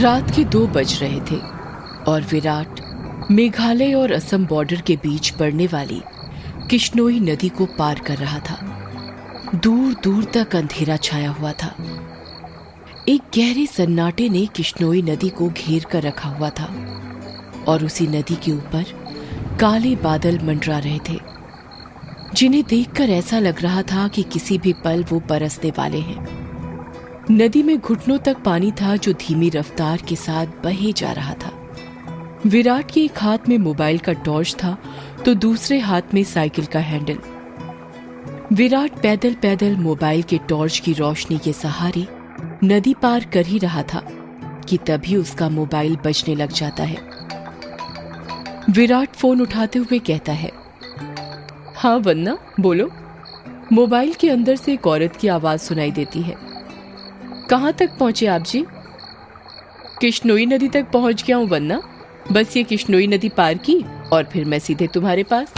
रात के 2 बज रहे थे और विराट मेघालय और असम बॉर्डर के बीच पड़ने वाली किश्नोई नदी को पार कर रहा था। दूर दूर तक अंधेरा छाया हुआ था। एक गहरे सन्नाटे ने किश्नोई नदी को घेर कर रखा हुआ था और उसी नदी के ऊपर काले बादल मंडरा रहे थे, जिन्हें देखकर ऐसा लग रहा था कि किसी भी पल वो बरसने वाले हैं। नदी में घुटनों तक पानी था जो धीमी रफ्तार के साथ बहे जा रहा था। विराट के एक हाथ में मोबाइल का टॉर्च था तो दूसरे हाथ में साइकिल का हैंडल। विराट पैदल पैदल मोबाइल के टॉर्च की रोशनी के सहारे नदी पार कर ही रहा था कि तभी उसका मोबाइल बजने लग जाता है। विराट फोन उठाते हुए कहता है, हाँ वन्ना बोलो। मोबाइल के अंदर से एक औरत की आवाज सुनाई देती है। कहाँ तक पहुंचे आप जी? किश्नोई नदी तक पहुंच गया हूं वन्ना। बस ये किश्नोई नदी पार की और फिर मैं सीधे तुम्हारे पास।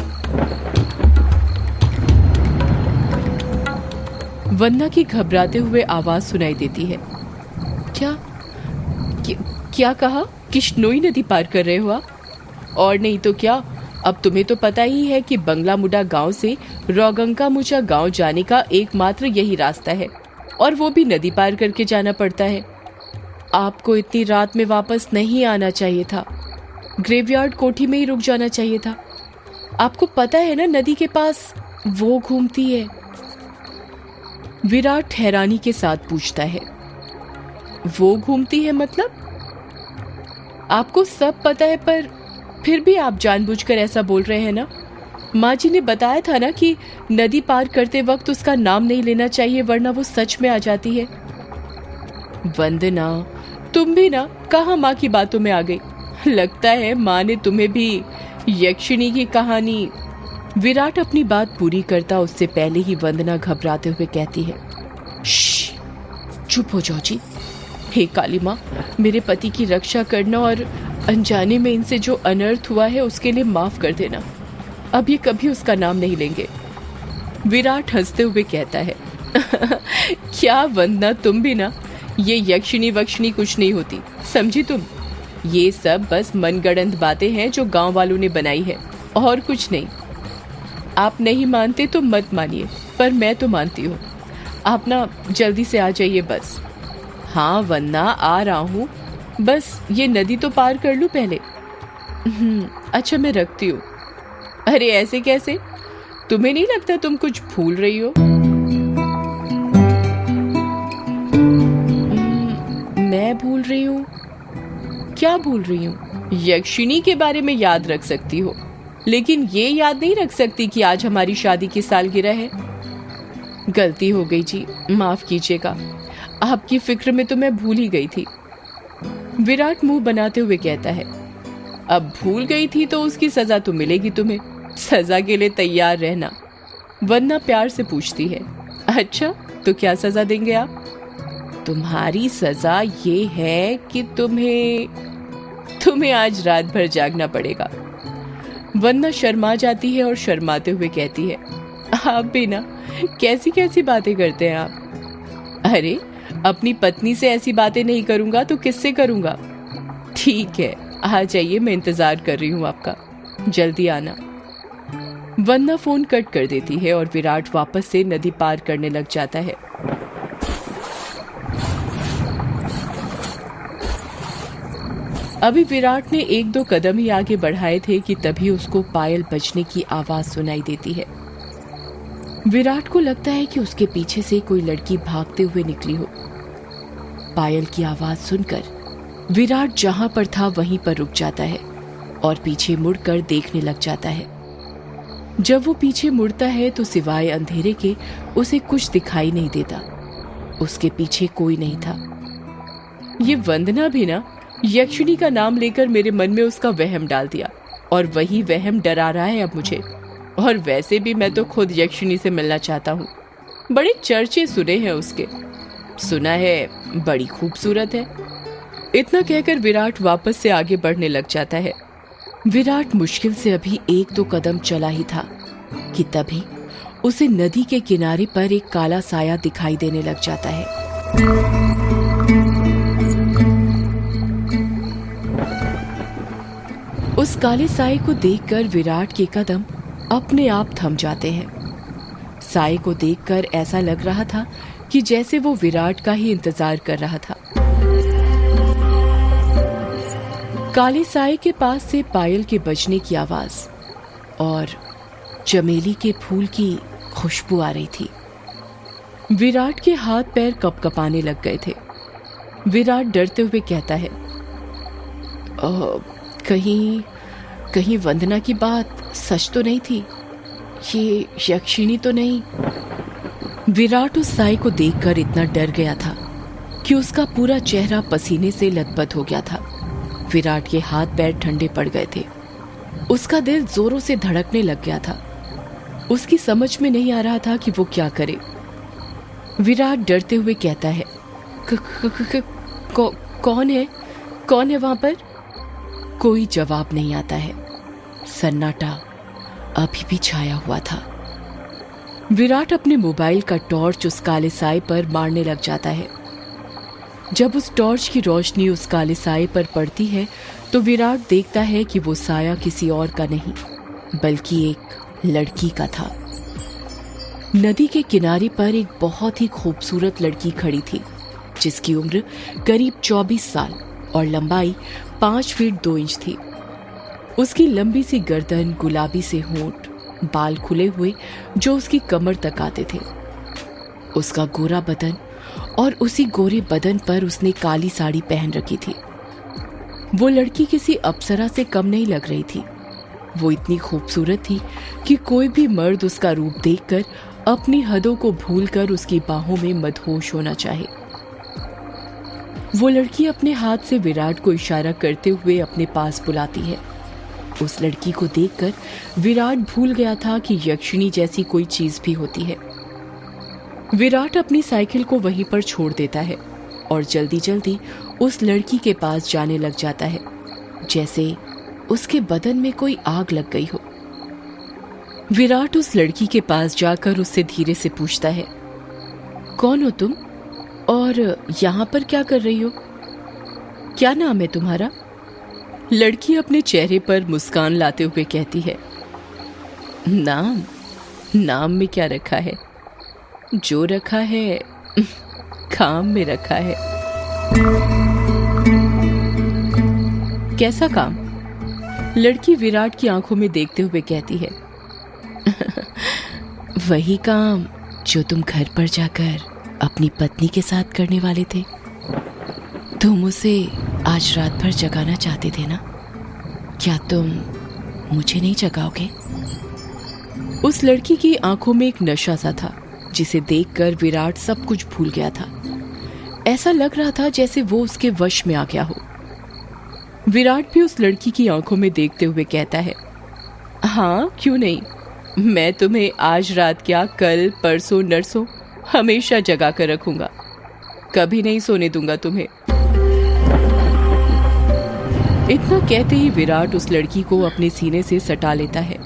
वन्ना की घबराते हुए आवाज सुनाई देती है। क्या कहा? किश्नोई नदी पार कर रहे हो आप? और नहीं तो क्या, अब तुम्हें तो पता ही है कि बंगला मुडा गांव से रोगंका मुचा गांव जाने का एकमात्र यही रास्ता है और वो भी नदी पार करके जाना पड़ता है। आपको इतनी रात में वापस नहीं आना चाहिए था। ग्रेवयार्ड कोठी में ही रुक जाना चाहिए था। आपको पता है ना नदी के पास वो घूमती है। विराट हैरानी के साथ पूछता है, वो घूमती है मतलब? आपको सब पता है पर फिर भी आप जानबूझकर ऐसा बोल रहे हैं ना। माँ जी ने बताया था ना कि नदी पार करते वक्त उसका नाम नहीं लेना चाहिए वरना वो सच में आ जाती है। वंदना, तुम भी ना कहाँ माँ की बातों में आ गई। लगता है माँ ने तुम्हें भी यक्षिणी की कहानी। विराट अपनी बात पूरी करता उससे पहले ही वंदना घबराते हुए कहती है, चुप हो जाओ जी। हे काली माँ, मेरे पति की रक्षा करना और अनजाने में इनसे जो अनर्थ हुआ है उसके लिए माफ कर देना। अब ये कभी उसका नाम नहीं लेंगे। विराट हंसते हुए कहता है, क्या वंदना, तुम भी ना, ये यक्षिणी वक्षिणी कुछ नहीं होती, समझी तुम। ये सब बस मनगढ़ंत बातें हैं जो गांव वालों ने बनाई है और कुछ नहीं। आप नहीं मानते तो मत मानिए, पर मैं तो मानती हूँ। आप ना जल्दी से आ जाइए बस। हाँ वन्ना, आ रहा हूँ, बस ये नदी तो पार कर लूं पहले। अच्छा मैं रखती हूँ। अरे ऐसे कैसे? तुम्हें नहीं लगता तुम कुछ भूल रही हो? मैं भूल रही हूँ? क्या भूल रही हूँ? यक्षिणी के बारे में याद रख सकती हो, लेकिन ये याद नहीं रख सकती कि आज हमारी शादी की सालगिरह है। गलती हो गई जी, माफ कीजिएगा। आपकी फिक्र में तो मैं भूल ही गई थी। विराट मुंह बनाते हुए कहता है, अब भूल गई थी तो उसकी सजा तो मिलेगी तुम्हें। सजा के लिए तैयार रहना। वन्ना प्यार से पूछती है, अच्छा तो क्या सजा देंगे आप? तुम्हारी सजा ये है कि तुम्हें आज रात भर जागना पड़ेगा। वन्ना शर्मा जाती है और शर्माते हुए कहती है, आप भी ना कैसी कैसी बातें करते हैं आप। अरे अपनी पत्नी से ऐसी बातें नहीं करूंगा तो किससे करूंगा। ठीक है, आ जाइए, मैं इंतजार कर रही हूँ आपका, जल्दी आना। वन्ना फोन कट कर देती है और विराट वापस से नदी पार करने लग जाता है। अभी विराट ने 1-2 कदम ही आगे बढ़ाए थे कि तभी उसको पायल बजने की आवाज सुनाई देती है। विराट को लगता है कि उसके पीछे से कोई लड़की भागते हुए निकली हो। पायल की आवाज सुनकर विराट जहां पर था वहीं पर रुक जाता है और पीछे मुड़कर देखने लग जाता है। जब वो पीछे मुड़ता है तो सिवाय अंधेरे के उसे कुछ दिखाई नहीं देता। उसके पीछे कोई नहीं था। ये वंदना भी ना यक्षिणी का नाम लेकर मेरे मन में उसका वहम डाल दिया और वही वहम डरा रहा है अब मुझे। और वैसे भी मैं तो खुद यक्षिणी से मिलना चाहता हूँ। बड़े चर्चे सुने हैं उसके, सुना है बड़ी खूबसूरत है। इतना कहकर विराट वापस से आगे बढ़ने लग जाता है। विराट मुश्किल से अभी 1-2 कदम चला ही था कि तभी उसे नदी के किनारे पर एक काला साया दिखाई देने लग जाता है। उस काले साए को देखकर विराट के कदम अपने आप थम जाते हैं। साए को देखकर ऐसा लग रहा था कि जैसे वो विराट का ही इंतजार कर रहा था। काले साए के पास से पायल के बजने की आवाज और चमेली के फूल की खुशबू आ रही थी। विराट के हाथ पैर कपकपाने लग गए थे। विराट डरते हुए कहता है, कहीं वंदना की बात सच तो नहीं थी? ये यक्षिणी तो नहीं? विराट उस साए को देखकर इतना डर गया था कि उसका पूरा चेहरा पसीने से लथपथ हो गया था। विराट के हाथ पैर ठंडे पड़ गए थे। उसका दिल जोरों से धड़कने लग गया था। उसकी समझ में नहीं आ रहा था कि वो क्या करे। विराट डरते हुए कहता है, कौन है वहां पर? कोई जवाब नहीं आता है। सन्नाटा अभी भी छाया हुआ था। विराट अपने मोबाइल का टॉर्च उस काले साए पर मारने लग जाता है। जब उस टॉर्च की रोशनी उस काले साए पर पड़ती है तो विराट देखता है कि वो साया किसी और का नहीं बल्कि एक लड़की का था। नदी के किनारे पर एक बहुत ही खूबसूरत लड़की खड़ी थी जिसकी उम्र करीब 24 साल और लंबाई 5 फीट 2 इंच थी। उसकी लंबी सी गर्दन, गुलाबी से होंठ, बाल खुले हुए जो उसकी कमर तक आते थे, उसका गोरा बदन और उसी गोरे बदन पर उसने काली साड़ी पहन रखी थी। वो लड़की किसी अप्सरा से कम नहीं लग रही थी। वो इतनी खूबसूरत थी कि कोई भी मर्द उसका रूप देखकर अपनी हदों को भूलकर उसकी बाहों में मदहोश होना चाहे। वो लड़की अपने हाथ से विराट को इशारा करते हुए अपने पास बुलाती है। उस लड़की को देखकर विराट भूल गया था कि यक्षिणी जैसी कोई चीज भी होती है। विराट अपनी साइकिल को वहीं पर छोड़ देता है और जल्दी जल्दी उस लड़की के पास जाने लग जाता है, जैसे उसके बदन में कोई आग लग गई हो। विराट उस लड़की के पास जाकर उससे धीरे से पूछता है, कौन हो तुम और यहाँ पर क्या कर रही हो? क्या नाम है तुम्हारा? लड़की अपने चेहरे पर मुस्कान लाते हुए कहती है, नाम में क्या रखा है? जो रखा है काम में रखा है। कैसा काम? लड़की विराट की आंखों में देखते हुए कहती है, वही काम जो तुम घर पर जाकर अपनी पत्नी के साथ करने वाले थे। तुम उसे आज रात भर जगाना चाहते थे ना? क्या तुम मुझे नहीं जगाओगे? उस लड़की की आंखों में एक नशा सा था जिसे देखकर विराट सब कुछ भूल गया था। ऐसा लग रहा था जैसे वो उसके वश में आ गया हो। विराट भी उस लड़की की आंखों में देखते हुए कहता है, हाँ क्यों नहीं, मैं तुम्हें आज रात क्या कल परसों नरसों हमेशा जगा कर रखूंगा, कभी नहीं सोने दूंगा तुम्हें। इतना कहते ही विराट उस लड़की को अपने सीने से सटा लेता है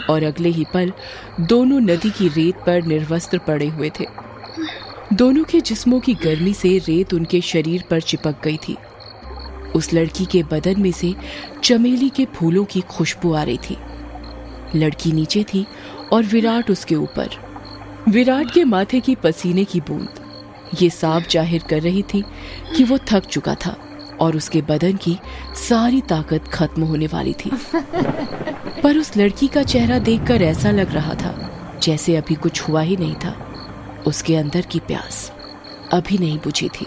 और अगले ही पल दोनों नदी की रेत पर निर्वस्त्र पड़े हुए थे। दोनों के जिस्मों की गर्मी से रेत उनके शरीर पर चिपक गई थी। उस लड़की के बदन में से चमेली के फूलों की खुशबू आ रही थी। लड़की नीचे थी और विराट उसके ऊपर। विराट के माथे की पसीने की बूंद ये साफ जाहिर कर रही थी कि वो थक चुका था और उसके बदन की सारी ताकत खत्म होने वाली थी। पर उस लड़की का चेहरा देखकर ऐसा लग रहा था जैसे अभी कुछ हुआ ही नहीं था। उसके अंदर की प्यास अभी नहीं बुझी थी।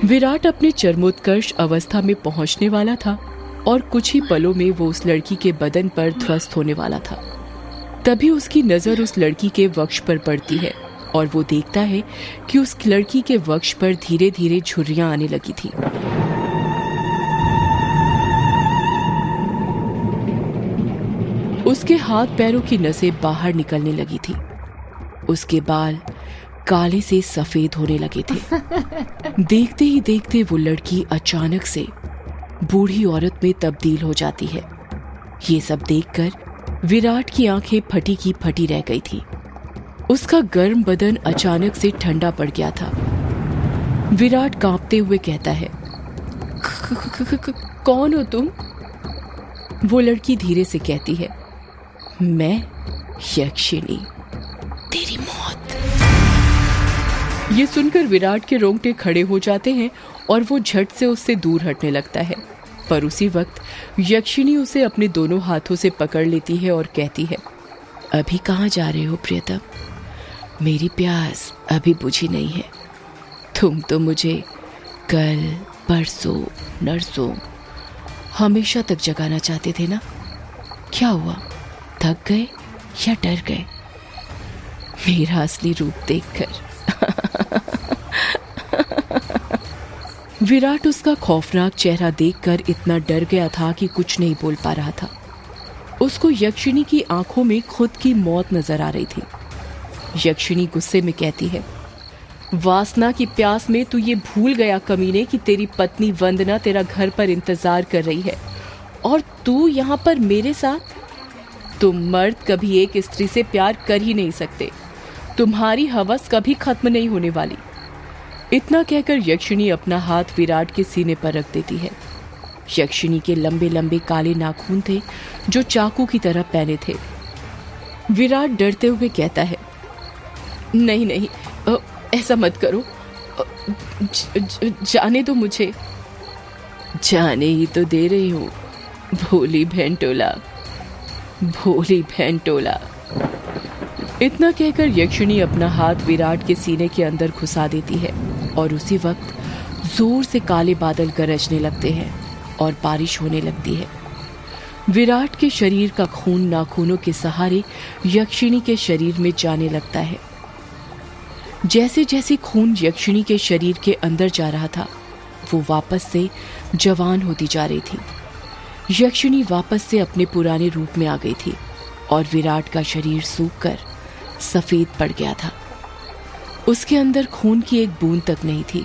विराट अपने चरमोत्कर्ष अवस्था में पहुंचने वाला था और कुछ ही पलों में वो उस लड़की के बदन पर ध्वस्त होने वाला था। तभी उसकी नजर उस लड़की के वक्ष पर पड़ती है और वो देखता है कि उस लड़की के वक्ष पर धीरे धीरे झुर्रियां आने लगी थी। उसके हाथ पैरों की नसें बाहर निकलने लगी थी। उसके बाल काले से सफेद होने लगे थे। देखते ही देखते वो लड़की अचानक से बूढ़ी औरत में तब्दील हो जाती है। ये सब देखकर विराट की आंखें फटी की फटी रह गई थी। उसका गर्म बदन अचानक से ठंडा पड़ गया था। विराट कांपते हुए कहता है, कौन हो तुम? वो लड़की धीरे से कहती है, मैं यक्षिणी, तेरी मौत। ये सुनकर विराट के रोंगटे खड़े हो जाते हैं और वो झट से उससे दूर हटने लगता है। पर उसी वक्त यक्षिणी उसे अपने दोनों हाथों से पकड़ लेती है और कहती है, अभी कहाँ जा रहे हो प्रियतम? मेरी प्यास अभी बुझी नहीं है। तुम तो मुझे कल, परसों, नरसों हमेशा तक जगाना चाहते थे ना? क्या हुआ, थक गए या डर गए मेरा असली रूप देखकर? विराट उसका खौफनाक चेहरा देखकर इतना डर गया था कि कुछ नहीं बोल पा रहा था। उसको यक्षिणी की आंखों में खुद की मौत नजर आ रही थी। यक्षिणी गुस्से में कहती है, वासना की प्यास में तू ये भूल गया कमीने कि तेरी पत्नी वंदना तेरा घर पर इंतजार कर रही है और तू यहाँ पर मेरे साथ? तुम मर्द कभी एक स्त्री से प्यार कर ही नहीं सकते। तुम्हारी हवस कभी खत्म नहीं होने वाली। इतना कहकर यक्षिणी अपना हाथ विराट के सीने पर रख देती है। यक्षिणी के लंबे लंबे काले नाखून थे जो चाकू की तरह पहने थे। विराट डरते हुए कहता है, नहीं नहीं, ऐसा मत करो, जाने दो मुझे। जाने ही तो दे रही हूँ, भोली भेंटोला, भोली भेंटोला। इतना कहकर यक्षिणी अपना हाथ विराट के सीने के अंदर घुसा देती है और उसी वक्त जोर से काले बादल गरजने लगते हैं और बारिश होने लगती है। विराट के शरीर का खून नाखूनों के सहारे यक्षिणी के शरीर में जाने लगता है। जैसे जैसे खून यक्षिणी के शरीर के अंदर जा रहा था, वो वापस से जवान होती जा रही थी। यक्षिणी वापस से अपने पुराने रूप में आ गई थी और विराट का शरीर सूखकर सफेद पड़ गया था। उसके अंदर खून की एक बूंद तक नहीं थी,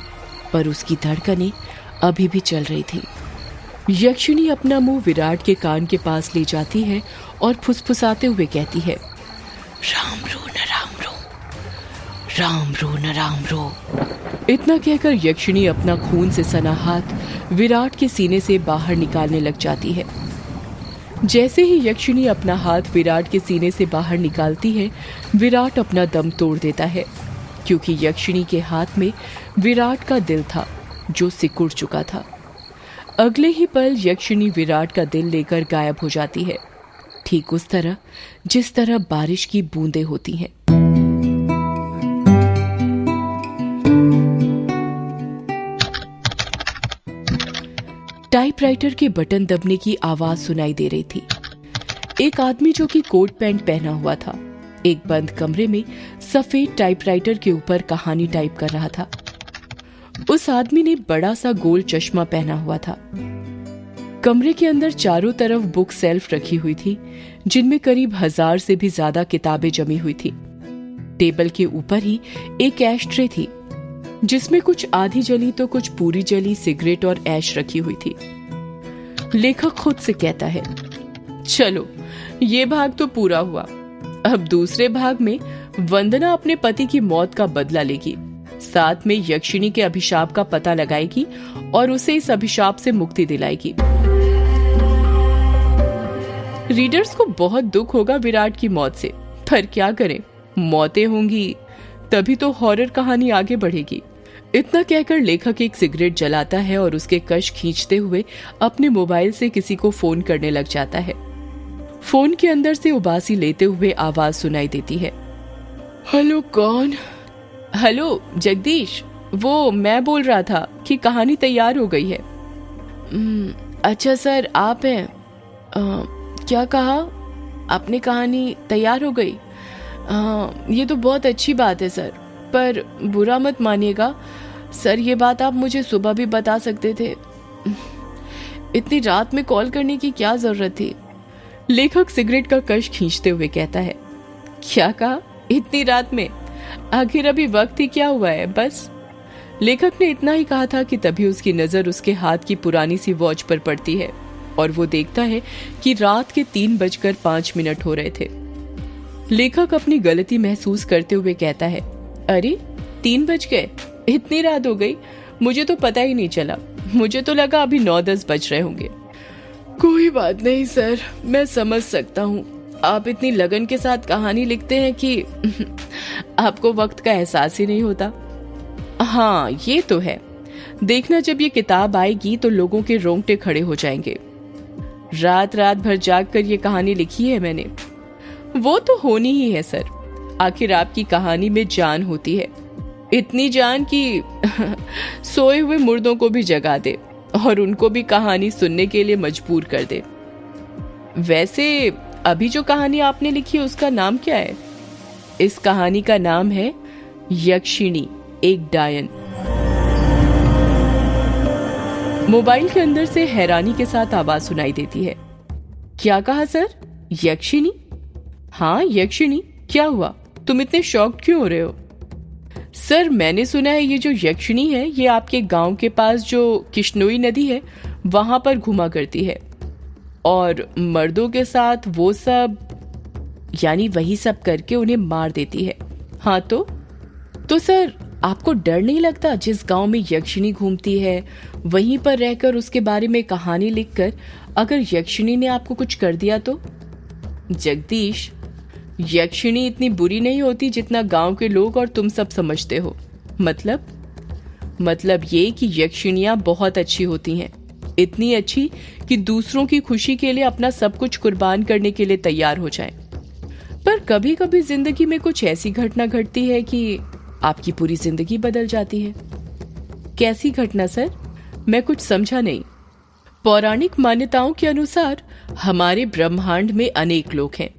पर उसकी धड़कनें अभी भी चल रही थी। यक्षिणी अपना मुंह विराट के कान के पास ले जाती है और फुसफुसाते हुए कहती है, राम रो न राम रो, राम रो न राम रो। इतना कहकर यक्षिणी अपना खून से सना हाथ विराट के सीने से बाहर निकालने लग जाती है। जैसे ही यक्षिणी अपना हाथ विराट के सीने से बाहर निकालती है, विराट अपना दम तोड़ देता है, क्योंकि यक्षिणी के हाथ में विराट का दिल था जो सिकुड़ चुका था। अगले ही पल यक्षिणी विराट का दिल लेकर गायब हो जाती है, ठीक उस तरह जिस तरह बारिश की बूंदें होती हैं। टाइपराइटर के बटन दबने की आवाज सुनाई दे रही थी। एक आदमी जो कि कोट पैंट पहना हुआ था, एक बंद कमरे में सफेद टाइपराइटर के ऊपर कहानी टाइप कर रहा था। उस आदमी ने बड़ा सा गोल चश्मा पहना हुआ था। कमरे के अंदर चारों तरफ बुक सेल्फ रखी हुई थी, जिनमें करीब 1000 से भी ज्यादा किताबें जमी हुई थी। टेबल के ऊपर ही एक ऐश ट्रे थी, जिसमें कुछ आधी जली तो कुछ पूरी जली सिगरेट और ऐश रखी हुई थी। लेखक खुद से कहता है, चलो ये भाग तो पूरा हुआ। अब दूसरे भाग में वंदना अपने पति की मौत का बदला लेगी, साथ में यक्षिणी के अभिशाप का पता लगाएगी और उसे इस अभिशाप से मुक्ति दिलाएगी। रीडर्स को बहुत दुख होगा विराट की मौत से, पर क्या करें, मौतें होंगी तभी तो हॉरर कहानी आगे बढ़ेगी। इतना कहकर लेखक एक सिगरेट जलाता है और उसके कश खींचते हुए अपने मोबाइल से किसी को फोन करने लग जाता है। फोन के अंदर से उबासी लेते हुए आवाज सुनाई देती है, हेलो कौन? हेलो जगदीश, वो मैं बोल रहा था कि कहानी तैयार हो गई है। अच्छा सर, आप हैं? क्या कहा आपने? कहानी तैयार हो गई? ये तो बहुत अच्छी बात है सर, पर बुरा मत मानिएगा सर, ये बात आप मुझे सुबह भी बता सकते थे। इतनी रात में कॉल करने की क्या जरूरत थी? लेखक सिगरेट का कश खींचते हुए कहता है, क्या कहा इतनी रात में? आखिर अभी वक्त ही क्या हुआ है? बस। लेखक ने इतना ही कहा था कि तभी उसकी नजर उसके हाथ की पुरानी सी वॉच पर पड़ती है और वो देखता है कि रात के 3:05 हो रहे थे। लेखक अपनी गलती महसूस करते हुए कहता है, अरे 3 बज गए? इतनी रात हो गई, मुझे तो पता ही नहीं चला। मुझे तो लगा अभी 9-10 बज रहे होंगे। कोई बात नहीं सर, मैं समझ सकता हूँ। आप इतनी लगन के साथ कहानी लिखते हैं कि आपको वक्त का एहसास ही नहीं होता। हाँ ये तो है, देखना जब ये किताब आएगी तो लोगों के रोंगटे खड़े हो जाएंगे। रात रात भर जाग कर ये कहानी लिखी है मैंने। वो तो होनी ही है सर, आखिर आपकी कहानी में जान होती है, इतनी जान कि सोए हुए मुर्दों को भी जगा दे और उनको भी कहानी सुनने के लिए मजबूर कर दे। वैसे अभी जो कहानी आपने लिखी है उसका नाम क्या है? इस कहानी का नाम है यक्षिणी एक डायन। मोबाइल के अंदर से हैरानी के साथ आवाज सुनाई देती है। क्या कहा सर? यक्षिणी? हाँ यक्षिणी, क्या हुआ, तुम इतने शॉक्ड क्यों हो रहे हो? सर मैंने सुना है ये जो यक्षिणी है ये आपके गांव के पास जो किश्नोई नदी है वहां पर घुमा करती है और मर्दों के साथ वो सब, यानी वही सब करके उन्हें मार देती है। हाँ तो सर आपको डर नहीं लगता जिस गांव में यक्षिणी घूमती है वहीं पर रहकर उसके बारे में कहानी लिखकर अगर यक्षिणी ने आपको कुछ कर दिया तो? जगदीश, यक्षिणी इतनी बुरी नहीं होती जितना गांव के लोग और तुम सब समझते हो। मतलब ये कि यक्षिणियां बहुत अच्छी होती हैं, इतनी अच्छी कि दूसरों की खुशी के लिए अपना सब कुछ कुर्बान करने के लिए तैयार हो जाएं। पर कभी कभी जिंदगी में कुछ ऐसी घटना घटती है कि आपकी पूरी जिंदगी बदल जाती है। कैसी घटना सर? मैं कुछ समझा नहीं। पौराणिक मान्यताओं के अनुसार हमारे ब्रह्मांड में अनेक लोक हैं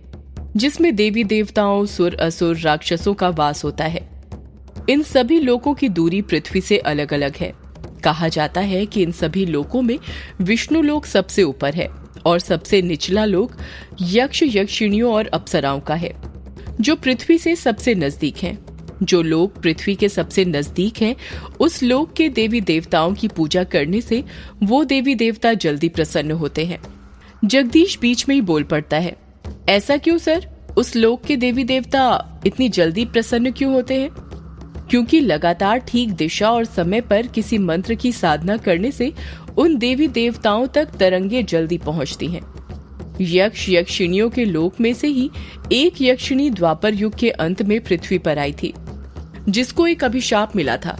जिसमें देवी देवताओं, सुर असुर, राक्षसों का वास होता है। इन सभी लोकों की दूरी पृथ्वी से अलग अलग है। कहा जाता है कि इन सभी लोकों में विष्णु लोक सबसे ऊपर है और सबसे निचला लोक यक्ष, यक्षिणियों और अप्सराओं का है जो पृथ्वी से सबसे नजदीक हैं। जो लोग पृथ्वी के सबसे नजदीक हैं उस लोक के देवी देवताओं की पूजा करने से वो देवी देवता जल्दी प्रसन्न होते हैं। जगदीश बीच में ही बोल पड़ता है, ऐसा क्यों सर? उस लोक के देवी देवता इतनी जल्दी प्रसन्न क्यों होते हैं? क्योंकि लगातार ठीक दिशा और समय पर किसी मंत्र की साधना करने से उन देवी देवताओं तक तरंगे जल्दी पहुंचती हैं। यक्ष यक्षिणियों के लोक में से ही एक यक्षिणी द्वापर युग के अंत में पृथ्वी पर आई थी जिसको एक अभिशाप मिला था,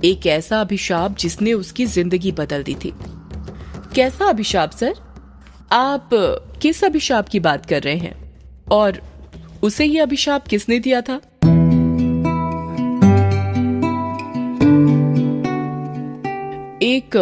एक ऐसा अभिशाप जिसने उसकी जिंदगी बदल दी थी। कैसा अभिशाप सर? आप किस अभिशाप की बात कर रहे हैं और उसे ये अभिशाप किसने दिया था? एक